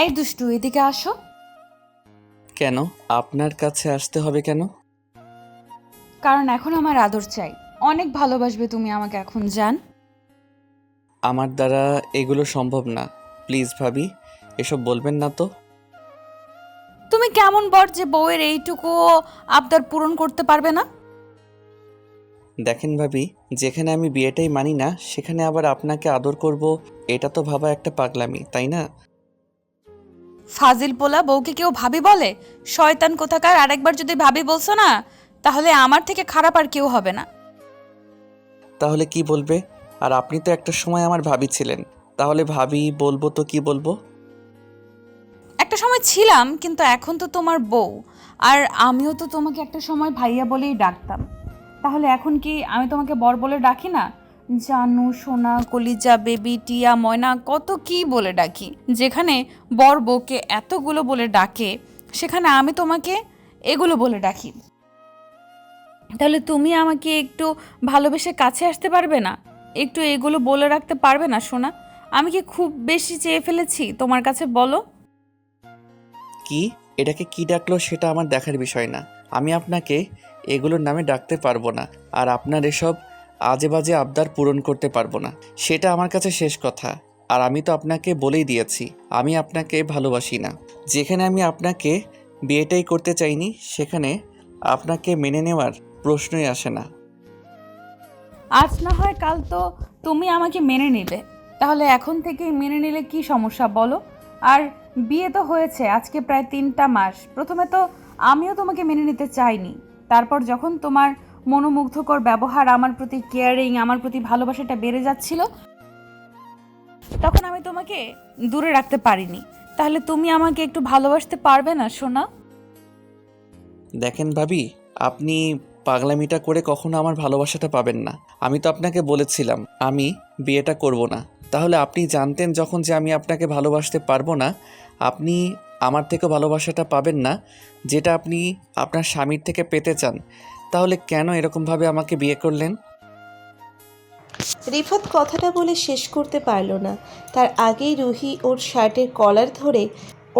এই দুষ্টু, এদিকে আসো। কেন? আপনার কাছে আসতে হবে কেন? কারণ এখন আমার আদর চাই। অনেক ভালোবাসবে তুমি আমাকে এখন, জান। আমার দ্বারা এগুলো সম্ভব না। প্লিজ ভাবি, এসব বলবেন না তো। তুমি কেমন বর যে বউয়ের এইটুকু আবদার পূরণ করতে পারবে না? দেখেন ভাবি, যেখানে আমি বিয়েটাই মানি না সেখানে আবার আপনাকে আদর করব, এটা তো ভাবা একটা পাগলামি, তাই না? ফাজিল পোলা, বউকে কেউ ভাবি বলে? শয়তান কোথাকার, আরেকবার যদি ভাবি বলছো না, তাহলে আমার থেকে খারাপ আর কেউ হবে না। তাহলে কি বলবে? আর আপনি তো একটা সময় আমার ভাবি ছিলেন, তাহলে ভাবি বলবো তো কি বলবো? একটা সময় ছিলাম, কিন্তু এখন তো তোমার বউ। আর আমিও তো তোমাকে একটা সময় ভাইয়া বলেই ডাকতাম। তাহলে এখন কি আমি তোমাকে বর বলে ডাকি না? জানু, সোনা, কলিজা, বেবি, টিয়া, ময়না, কত কি বলে ডাকি। যেখানে বর বউকে এতগুলো বলে ডাকে, সেখানে আমি তোমাকে এগুলো বলে ডাকি। তাহলে তুমি আমাকে একটু ভালোবেসে কাছে আসতে পারবে না? একটু এগুলো বলে রাখতে পারবে না সোনা? আমি কি খুব বেশি চেয়ে ফেলেছি তোমার কাছে, বলো? কি? এটাকে কি ডাকলো সেটা আমার দেখার বিষয় না। আমি আপনাকে এগুলোর নামে ডাকতে পারবো না, আর আপনার এসব আজে বাজে আবদার পূরণ করতে পারবো না, সেটা আমার কাছে শেষ কথা। আর আমি তো আপনাকে বলেই দিয়েছি, আমি আপনাকে ভালোবাসি না। যেখানে আমি আপনাকে বিয়েটাই করতে চাইনি সেখানে আপনাকে মেনে নেওয়ার প্রশ্নই আসে না। আজ না হয় কাল তো তুমি আমাকে মেনে নিবে। তাহলে এখন থেকেই মেনে নিলে কি সমস্যা, বলো? আর বিয়ে তো হয়েছে আজকে প্রায় 3টা মাস। প্রথমে তো আমিও তোমাকে মেনে নিতে চাইনি। তারপর যখন তোমার মনোমুগ্ধকর ব্যবহার, আমার প্রতি কেয়ারিং, আমার প্রতি ভালোবাসাটা বেড়ে যাচ্ছিল, তখন আমি তোমাকে দূরে রাখতে পারিনি। তাহলে তুমি আমাকে একটু ভালোবাসতে পারবে না সোনা? দেখেন ভাবি, আপনি পাগলামিটা করে কখনো আমার ভালোবাসাটা পাবেন না। আমি তো আপনাকে বলেছিলাম আমি বিয়েটা করব না। তাহলে আপনি জানতেন যখন যে আমি আপনাকে ভালোবাসতে পারবো না, আপনি আমার থেকে ভালোবাসাটা পাবেন না, যেটা আপনি আপনার স্বামীর থেকে পেতে চান, তাহলে কেন এরকমভাবে আমাকে বিয়ে করলেন? রিফাত কথাটা বলে শেষ করতে পারল না। তার আগেই রুহি ওর শার্টের কলার ধরে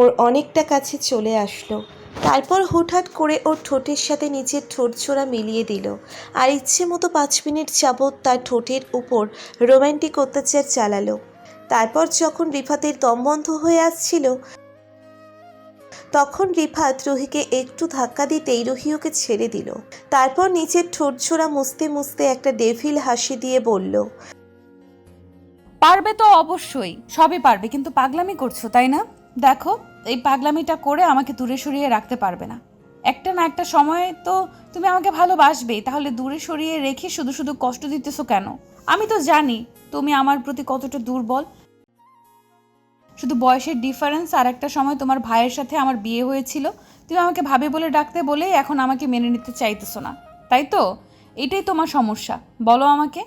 ওর অনেকটা কাছে চলে আসলো। তারপর হুটহাট করে ওর ঠোঁটের সাথে নিচের ঠোঁট ছোড়া মিলিয়ে দিল, আর ইচ্ছে মতো 5 মিনিট যাবৎ তার ঠোঁটের উপর রোম্যান্টিক অত্যাচার চালালো। তারপর যখন রিফাতের দম বন্ধ হয়ে আসছিল, তখন রিফাত রুহিকে একটু ধাক্কা দিতেই রুহি ওকে ছেড়ে দিল। তারপর নিচের ঠোঁট ছোড়া মুছতে মুছতে একটা ডেভিল হাসি দিয়ে বলল, পারবে তো অবশ্যই, সবই পারবে, কিন্তু পাগলামি করছো তাই না? দেখো, এই পাগলামিটা করে আমাকে দূরে সরিয়ে রাখতে পারবে না। একটা না একটা সময় তো তুমি আমাকে ভালোবাসবেই, তাহলে দূরে সরিয়ে রেখে শুধু শুধু কষ্ট দিতেছো কেন? আমি তো জানি তুমি আমার প্রতি কতটা দুর্বল। শুধু বয়সের ডিফারেন্স, আর একটা সময় তোমার ভাইয়ের সাথে আমার বিয়ে হয়েছিল, তুমি আমাকে ভাবি বলে ডাকতে বলেই এখন আমাকে মেনে নিতে চাইতেছো না, তাই তো? এটাই তোমার সমস্যা, বলো আমাকে।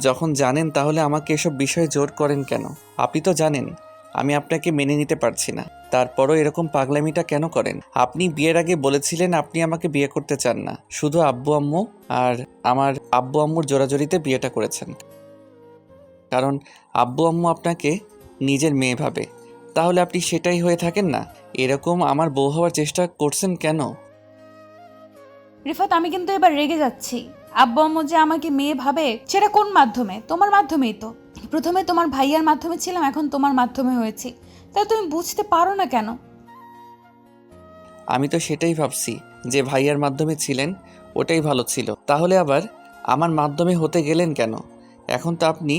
যখন জানেন তাহলে আমাকে এসব বিষয়ে জোর করেন কেন? আপনি তো জানেন আমি আপনাকে মেনে নিতে পারছি না, তারপরও এরকম পাগলামিটা কেন করেন? আপনি বিয়ের আগে বলেছিলেন আপনি আমাকে বিয়ে করতে চান না, শুধু আব্বু আম্মু আর আমার আব্বু আম্মুর জোরাজোরিতে বিয়েটা করেছেন, কারণ আব্বু আম্মু আপনাকে নিজের মেয়ে ভাবে। তাহলে আপনি সেটাই হয়ে থাকেন না, এরকম আমার বউ হওয়ার চেষ্টা করছেন কেন? রিফাত, আমি কিন্তু এবার রেগে যাচ্ছি। আব্বু আম্মু যে আমাকে মেয়ে ভাবে, সেটা কোন মাধ্যমে? তোমার মাধ্যমেই তো। প্রথমে তোমার ভাইয়ার মাধ্যমে ছিলাম, এখন তোমার মাধ্যমে হয়েছি। তাই তুমি বুঝতে পারো না কেন? আমি তো সেটাই ভাবছি, যে ভাইয়ার মাধ্যমে ছিলেন ওটাই ভালো ছিল, তাহলে আবার আমার মাধ্যমে হতে গেলেন কেন? এখন তো আপনি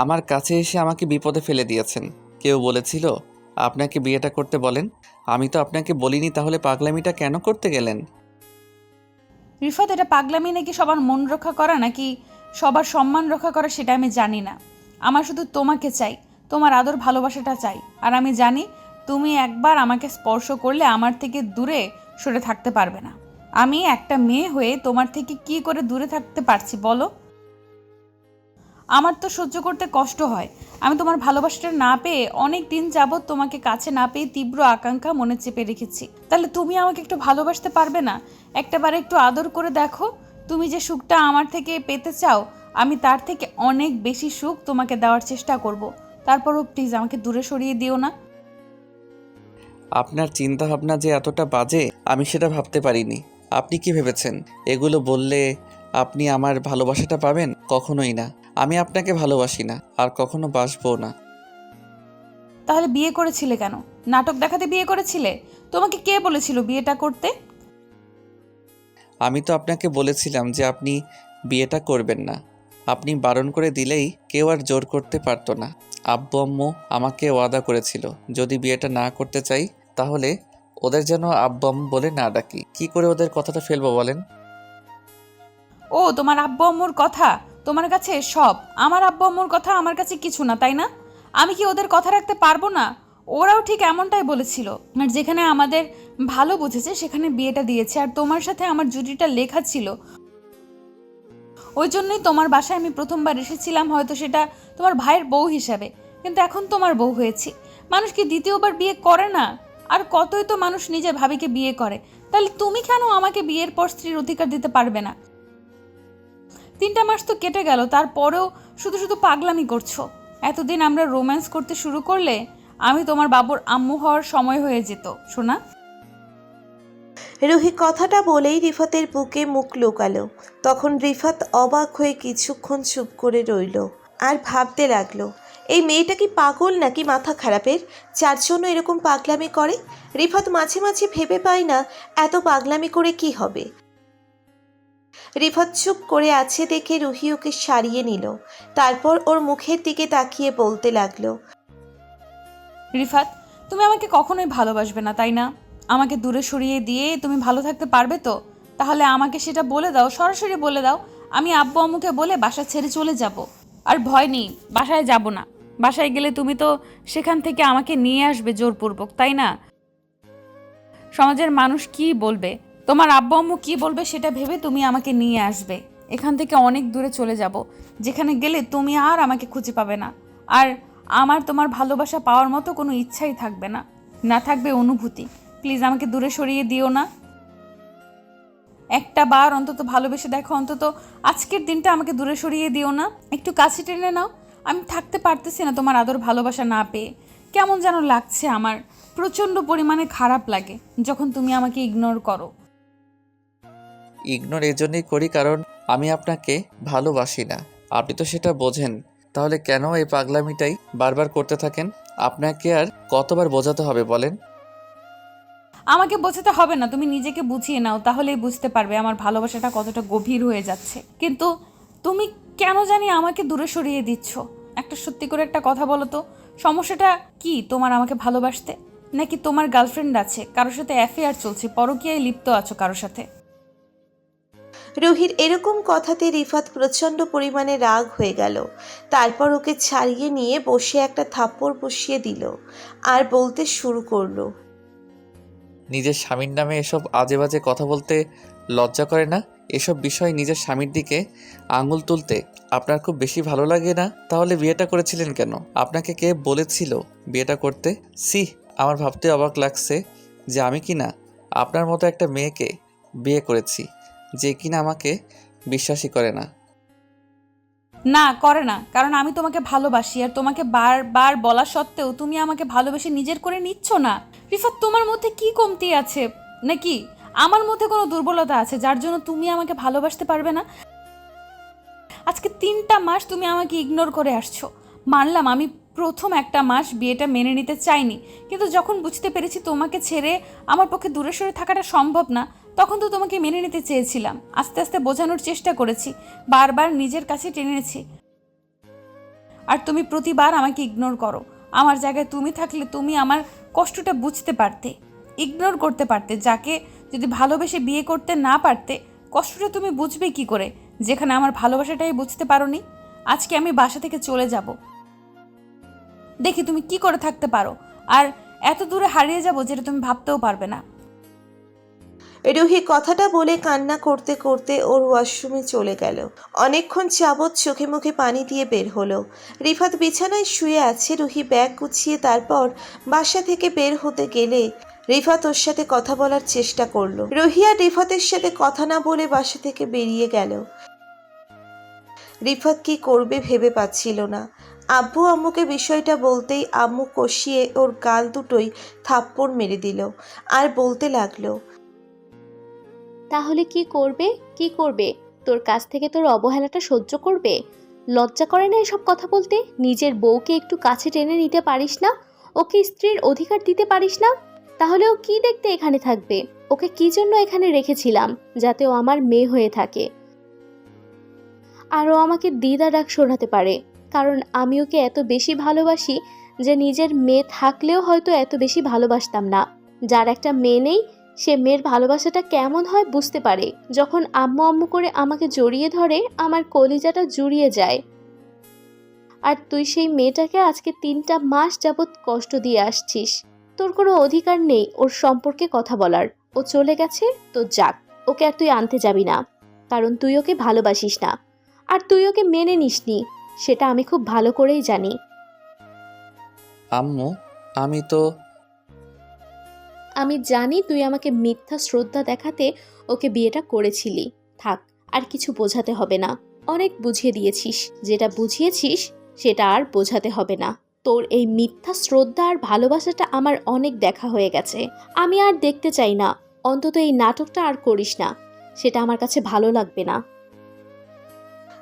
আমার কাছে এসে আমাকে বিপদে ফেলে দিয়েছেন। কেউ বলেছিল আপনাকে বিয়েটা করতে বলেন? আমি তো আপনাকে বলিনি, তাহলে পাগলামিটা কেন করতে গেলেন? রিফাত, এটা পাগলামি নাকি সবার মন রক্ষা করা, নাকি সবার সম্মান রক্ষা করা, সেটা আমি জানি না। আমার শুধু তোমাকে চাই, তোমার আদর ভালোবাসাটা চাই। আর আমি জানি তুমি একবার আমাকে স্পর্শ করলে আমার থেকে দূরে সরে থাকতে পারবে না। আমি একটা মেয়ে হয়ে তোমার থেকে কি করে দূরে থাকতে পারছি বলো? আমার তো সহ্য করতে কষ্ট হয়। আমি তোমার ভালোবাসাটা না পেয়ে অনেক দিন যাবৎ, তোমাকে কাছে না পেয়ে তীব্র আকাঙ্ক্ষা মনে চেপে রেখেছি। তাহলে তুমি আমাকে একটু ভালোবাসতে পারবে না? একটাবার একটু আদর করে দেখো। তুমি যে সুখটা আমার থেকে পেতে চাও, আমি তার থেকে অনেক বেশি সুখ তোমাকে দেওয়ার চেষ্টা করব। তারপরও প্লিজ আমাকে দূরে সরিয়ে দিও না। আপনার চিন্তা ভাবনা যে এতটা বাজে আমি সেটা ভাবতে পারিনি। আপনি কি ভেবেছেন এগুলো বললে আপনি আমার ভালোবাসাটা পাবেন? কখনোই না। আমি আপনাকে ভালোবাসি না, আর কখনো বাসবো না। তাহলে বিয়ে করেছিলে কেন? নাটক দেখাতে বিয়ে করেছিলে? তোমাকে কে বলেছিল বিয়েটা করতে? আমি তো আপনাকে বলেছিলাম যে আপনি বিয়েটা করবেন না। আপনি বারণ করে দিলেই কেউ আর জোর করতে পারতো না। আব্বু আম্মু আমাকে ওয়াদা করেছিল যদি বিয়েটা না করতে চাই তাহলে ওদের যেন আব্বু আম্মু বলে না ডাকি। কি করে ওদের কথাটা ফেলবো বলেন? ও, তোমার আব্বু আম্মুর কথা তোমার কাছে সব। আমার আব্বু আম্মুর কথা আমার কাছে কিছু না, তাই না? আমি কি ওদের কথা রাখতে পারবো না? ওরাও ঠিক এমনটাই বলেছিল। আর যেখানে আমাদের ভালো বুঝেছে সেখানে বিয়েটা দিয়েছে, আর তোমার সাথে আমার জুটিটা লেখা ছিল। ওই জন্যই তোমার বাসায় আমি প্রথমবার এসেছিলাম, হয়তো সেটা তোমার ভাইয়ের বউ হিসাবে, কিন্তু এখন তোমার বউ হয়েছি। মানুষ কি দ্বিতীয়বার বিয়ে করে না? আর কতই তো মানুষ নিজের ভাবিকে বিয়ে করে। তাহলে তুমি কেন আমাকে বিয়ের পর স্ত্রীর অধিকার দিতে পারবে না? 3টা মাস তো কেটে গেল, তারপরেও শুধু শুধু পাগলামি করছো। এতদিন আমরা রোম্যান্স করতে শুরু করলে আমি তোমার বাবুর আম্মু হওয়ার সময় হয়ে যেত, শোনা। রুহি কথাটা বলেই রিফাতের বুকে মুখ লুকালো। তখন রিফাত অবাক হয়ে কিছুক্ষণ চুপ করে রইল আর ভাবতে লাগলো, এই মেয়েটা কি পাগল নাকি মাথা খারাপের, যার জন্য এরকম পাগলামি করে। রিফাত মাঝে মাঝে ভেবে পায় না এত পাগলামি করে কি হবে। রিফাত চুপ করে আছে দেখে রুহি ওকে সারিয়ে নিল। তারপর ওর মুখের দিকে তাকিয়ে বলতে লাগলো, রিফাত, তুমি আমাকে কখনোই ভালোবাসবে না, তাই না? আমাকে দূরে সরিয়ে দিয়ে তুমি ভালো থাকতে পারবে তো? তাহলে আমাকে সেটা বলে দাও, সরাসরি বলে দাও। আমি আব্বু আম্মুকে বলে বাসা ছেড়ে চলে যাব। আর ভয় নেই, বাসায় যাব না। বাসায় গেলে তুমি তো সেখান থেকে আমাকে নিয়ে আসবে জোরপূর্বক, তাই না? সমাজের মানুষ কি বলবে, তোমার আব্বু আম্মু কি বলবে সেটা ভেবে তুমি আমাকে নিয়ে আসবে। এখান থেকে অনেক দূরে চলে যাব, যেখানে গেলে তুমি আর আমাকে খুঁজে পাবে না। আর আমার তোমার ভালোবাসা পাওয়ার মতো কোনো ইচ্ছাই থাকবে না, না থাকবে অনুভূতি। প্লিজ আমাকে দূরে সরিয়ে দিও না। একটা বার অন্তত ভালোবেসে দেখো, অন্তত আজকের দিনটা আমাকে দূরে সরিয়ে দিও না। একটু কাছে টেনে নাও। আমি থাকতে পারতেছি না তোমার আদর ভালোবাসা না পেয়ে। কেমন যেন লাগছে আমার, প্রচণ্ড পরিমাণে খারাপ লাগে যখন তুমি আমাকে ইগনোর করো। ইগনোর এই জন্যই করি কারণ আমি আপনাকে ভালোবাসি না। আপনি তো সেটা বোঝেন। তাহলে কেন এই পাগলামিটাই বারবার করতে থাকেন? আপনাকে আর কতবার বোঝাতে হবে বলেন? আমাকে বোঝাতে হবে না, তুমি নিজেকে বুঝিয়ে নাও, তাহলেই বুঝতে পারবে আমার ভালোবাসাটা কতটা গভীর হয়ে যাচ্ছে। কিন্তু তুমি কেন জানি আমাকে দূরে সরিয়ে দিচ্ছ। একটা সত্যি করে একটা কথা বলো তো, সমস্যাটা কি তোমার আমাকে ভালোবাসতে? নাকি তোমার গার্লফ্রেন্ড আছে, কারোর সাথে অ্যাফেয়ার চলছে, পরকীয়ায় লিপ্ত আছো কারোর সাথে? রুহির এরকম কথাতে রিফাত প্রচণ্ড পরিমাণে রাগ হয়ে গেল। তারপর ওকে ছাড়িয়ে নিয়ে বসে একটা থাপ্পড় বসিয়ে দিল আর বলতে শুরু করলো, নিজের স্বামীর নামে এসব আজে বাজে কথা বলতে লজ্জা করে না? এসব বিষয় নিজের স্বামীর দিকে আঙুল তুলতে আপনার খুব বেশি ভালো লাগে না? তাহলে বিয়েটা করেছিলেন কেন? আপনাকে কে বলেছিল বিয়েটা করতে? সি, আমার ভাবতে অবাক লাগছে যে আমি কিনা আপনার মতো একটা মেয়েকে বিয়ে করেছি যে কিনা আমাকে বিশ্বাসই করে না। না, করে না, কারণ আমি তোমাকে ভালোবাসি। আর তোমাকে বারবার বলা সত্ত্বেও তুমি আমাকে ভালোবেসে নিজের করে নিচ্ছ না। রিফাত, তোমার মধ্যে কি কমতি আছে? নাকি আমার মধ্যে কোনো দুর্বলতা আছে যার জন্য তুমি আমাকে ভালোবাসতে পারবে না? আজকে 3টা মাস তুমি আমাকে ইগনোর করে আসছো। মানলাম আমি প্রথম একটা মাস বিয়েটা মেনে নিতে চাইনি, কিন্তু যখন বুঝতে পেরেছি তোমাকে ছেড়ে আমার পক্ষে দূরে সরে থাকাটা সম্ভব না, তখন তো তোমাকে মেনে নিতে চেয়েছিলাম। আস্তে আস্তে বোঝানোর চেষ্টা করেছি, বারবার নিজের কাছে টেনেছি, আর তুমি প্রতিবার আমাকে ইগনোর করো। আমার জায়গায় তুমি থাকলে তুমি আমার কষ্টটা বুঝতে পারতে, ইগনোর করতে পারতে। যাকে যদি ভালোবেসে বিয়ে করতে না পারতে, কষ্টটা তুমি বুঝবে কি করে, যেখানে আমার ভালোবাসাটাই বুঝতে পারোনি? আজকে আমি বাসা থেকে চলে যাব, দেখি তুমি কি করে থাকতে পারো। আর এত দূরে হারিয়ে যাব যেটা তুমি ভাবতেও পারবে না। রুহি কথাটা বলে কান্না করতে করতে ওর ওয়াশরুমে চলে গেল। অনেকক্ষণ যাবৎ চোখে মুখে পানি দিয়ে বের হলো। রিফাত বিছানায় শুয়ে আছে। রুহি ব্যাগ গুছিয়ে তারপর বাসা থেকে বের হতে গেলে রিফাত ওর সাথে কথা বলার চেষ্টা করলো। রুহি আর রিফাতের সাথে কথা না বলে বাসা থেকে বেরিয়ে গেল। রিফাত কি করবে ভেবে পাচ্ছিল না। আব্বু আম্মুকে বিষয়টা বলতেই আম্মু কষিয়ে ওর গাল দুটোই থাপ্পড় মেরে দিল আর বলতে লাগলো, তাহলে কি করবে? কি করবে? তোর কাছ থেকে তোর অবহেলাটা সহ্য করবে? লজ্জা করে না এসব কথা বলতে? নিজের বউকে একটু কাছে টেনে নিতে পারিস না? ওকে স্ত্রীর অধিকার দিতে পারিস না? তাহলে ও কি দেখতে এখানে থাকবে? ওকে কি জন্য এখানে রেখেছিলাম? যাতে ও আমার মেয়ে হয়ে থাকে আর ও আমাকে দিদা ডাক শোনাতে পারে। কারণ আমি ওকে এত বেশি ভালোবাসি যে নিজের মেয়ে থাকলেও হয়তো এত বেশি ভালোবাসতাম না। যার একটা মেয়ে নেই সে মেয়ের ভালোবাসাটা কেমন হয় বুঝতে পারে। যখন আম্মু আম্মু করে আমাকে জড়িয়ে ধরে আমার কলিজাটা জুড়িয়ে যায়। আর তুই সেই মেয়েটাকে আজকে 3টা মাস যাবৎ কষ্ট দিয়ে আসছিস। তোর কোনো অধিকার নেই ওর সম্পর্কে কথা বলার। ও চলে গেছে তো যাক, ওকে আর তুই আনতে যাবি না, কারণ তুই ওকে ভালোবাসিস না আর তুই ওকে মেনে নিসনি, সেটা আমি খুব ভালো করেই জানি। আম্মু, আমি জানি তুই আমাকে মিথ্যা শ্রদ্ধা দেখাতে ওকে বিয়েটা করেছিলি। থাক, আর কিছু বোঝাতে হবে না। অনেক বুঝিয়ে দিয়েছিস, যেটা বুঝিয়েছিস সেটা আর বোঝাতে হবে না। তোর এই মিথ্যা শ্রদ্ধা আর ভালোবাসাটা আমার অনেক দেখা হয়ে গেছে। আমি আর দেখতে চাই না। অন্তত এই নাটকটা আর করিস না, সেটা আমার কাছে ভালো লাগবে না।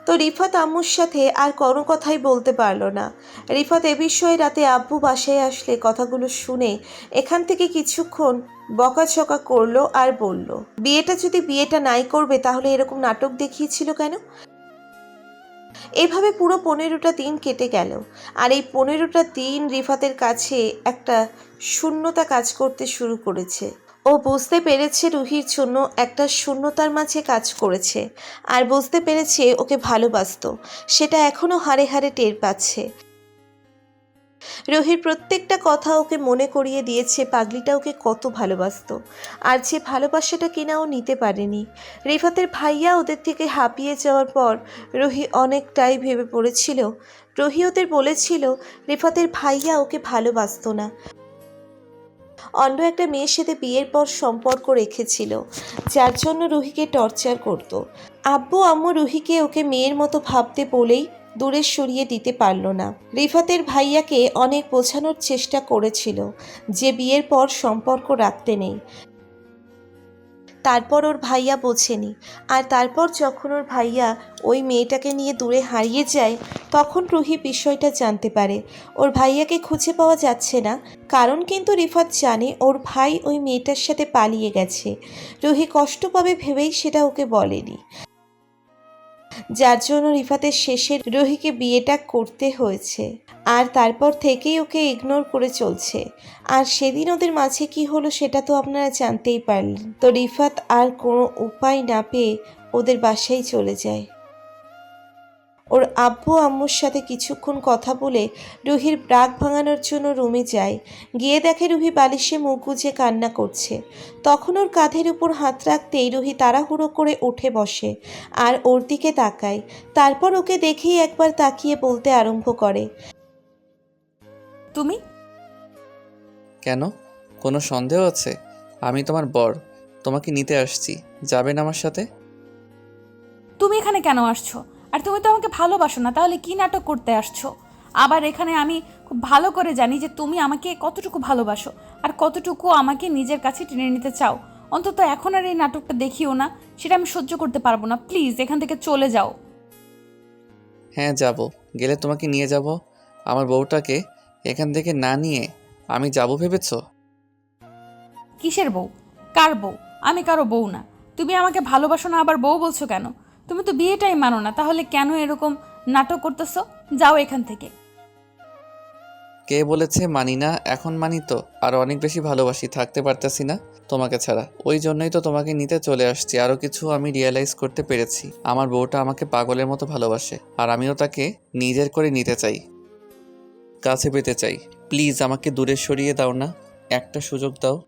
তো রিফাত আম্মুর সাথে আর কোনো কথাই বলতে পারলো না। রিফাত এ বিষয়ে রাতে আব্বু বাসায় আসলে কথাগুলো শুনে এখান থেকে কিছুক্ষণ বকাঝকা করলো আর বলল, বিয়েটা নাই করবে তাহলে এরকম নাটক দেখিয়েছিল কেন? এভাবে পুরো 15টা দিন কেটে গেল। আর এই 15টা দিন রিফাতের কাছে একটা শূন্যতা কাজ করতে শুরু করেছে। ও বুঝতে পেরেছে রুহির জন্য একটা শূন্যতার মাঝে কাজ করেছে, আর বুঝতে পেরেছে ওকে ভালোবাসতো, সেটা এখনো হাড়ে হাড়ে টের পাচ্ছে। রুহির প্রত্যেকটা কথা ওকে মনে করিয়ে দিয়েছে পাগলিটা ওকে কত ভালোবাসতো, আর যে ভালোবাসাটা কিনা ও নিতে পারেনি। রিফাতের ভাইয়া ওদের থেকে হাঁপিয়ে যাওয়ার পর রুহি অনেকটাই ভেবে পড়েছিল। রুহি ওদের বলেছিল রিফাতের ভাইয়া ওকে ভালোবাসতো না, অন্য একটা মেয়ের সাথে বিয়ের পর সম্পর্ক রেখেছিল, যার জন্য রুহিকে টর্চার করত। আব্বু আম্মু রুহিকে ওকে মেয়ের মতো ভাবতে বলেই দূরে সরিয়ে দিতে পারল না। রিফাতের ভাইয়াকে অনেক বোঝানোর চেষ্টা করেছিল যে বিয়ের পর সম্পর্ক রাখতে নেই, তারপর ওর ভাইয়া বোঝেনি। আর তারপর যখন ওর ভাইয়া ওই মেয়েটাকে নিয়ে দূরে হারিয়ে যায়, তখন রুহি বিষয়টা জানতে পারে। ওর ভাইয়াকে খুঁজে পাওয়া যাচ্ছে না, কারণ কিন্তু রিফাত জানে ওর ভাই ওই মেয়েটার সাথে পালিয়ে গেছে। রুহি কষ্ট পাবে ভেবেই সেটা ওকে বলেনি, যার জন্য রিফাতের শেষে রুহিকে বিয়েটা করতে হয়েছে। আর তারপর থেকেই ওকে ইগনোর করে চলছে। আর সেদিন ওদের মাঝে কি হলো সেটা তো আপনারা জানতেই পারলেন। তো রিফাত আর কোনো উপায় না পেয়ে ওদের বাসায় চলে যায়। ওর আব্বু আম্মুর সাথে কিছুক্ষণ কথা বলে রুহির রাগ ভাঙানোর জন্য রুমে যায়। গিয়ে দেখে রুহি বালিশে মুখ গুজে কান্না করছে। তখন ওর কাঁধের উপর হাত রাখতেই রুহি তাড়াহুড়ো করে উঠে বসে আর ওর দিকে তাকায়। তারপর ওকে দেখেই একবার তাকিয়ে বলতে আরম্ভ করে, তুমি কেন? কোনো সন্দেহ আছে? আমি তোমার বর, তোমাকে নিতে আসছি। যাবেন আমার সাথে? তুমি এখানে কেন আসছো? আর তুমি তো আমাকে ভালোবাসো না, তাহলে কি নাটক করতে আসছো? আবার এখানে আমি খুব ভালো করে জানি যে তুমি আমাকে কতটুকু ভালোবাসো আর কতটুকু আমাকে নিজের কাছে টেনে নিতে চাও। অন্তত এখন আর এই নাটকটা দেখিও না, সেটা আমি সহ্য করতে পারবো না। প্লিজ এখান থেকে চলে যাও। হ্যাঁ যাব, গেলে তোমাকে নিয়ে যাব। আমার বউটাকে এখান থেকে না নিয়ে আমি যাব ভেবেছো? কিসের বউ? কার বউ? আমি কারো বউ না। তুমি আমাকে ভালোবাসো না আবার বউ বলছো কেন? তুমি তো বিয়েটাই মানো না, তাহলে কেন এরকম নাটক করতেছো? যাও এখান থেকে। কে বলেছে মানি না? এখন মানি তো, আর অনেক বেশি ভালোবাসি, থাকতে পারতেছি না তোমাকে ছাড়া। ওই জন্যই তো তোমাকে নিতে চলে আসছি। আরও কিছু আমি রিয়েলাইজ করতে পেরেছি। আমার বউটা আমাকে পাগলের মতো ভালোবাসে, আর আমিও তাকে নিজের করে নিতে চাই, কাছে পেতে চাই। প্লিজ আমাকে দূরে সরিয়ে দাও না, একটা সুযোগ দাও।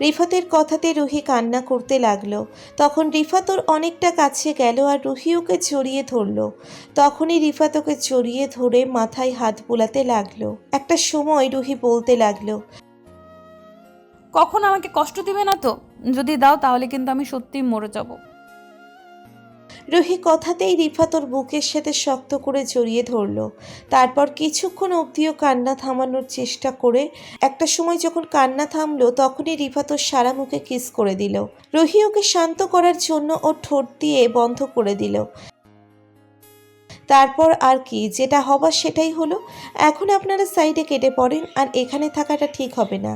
রিফাতের কথাতে রুহি কান্না করতে লাগলো। তখন রিফাত ওর অনেকটা কাছে গেল আর রুহি ওকে জড়িয়ে ধরলো। তখনই রিফাত ওকে জড়িয়ে ধরে মাথায় হাত বোলাতে লাগলো। একটা সময় রুহি বলতে লাগলো, কখন আমাকে কষ্ট দিবে না তো? যদি দাও তাহলে কিন্তু আমি সত্যিই মরে যাব। রুহি কথাতেই রিফাত ওর বুকের সাথে শক্ত করে জড়িয়ে ধরল। তারপর কিছুক্ষণ অবধিও কান্না থামানোর চেষ্টা করে একটা সময় যখন কান্না থামলো তখনই রিফাত ওর সারা মুখে কিস করে দিল। রুহি ওকে শান্ত করার জন্য ওর ঠোঁট দিয়ে বন্ধ করে দিল। তারপর আর কি, যেটা হবার সেটাই হলো। এখন আপনারা সাইডে কেটে পড়েন, আর এখানে থাকাটা ঠিক হবে না।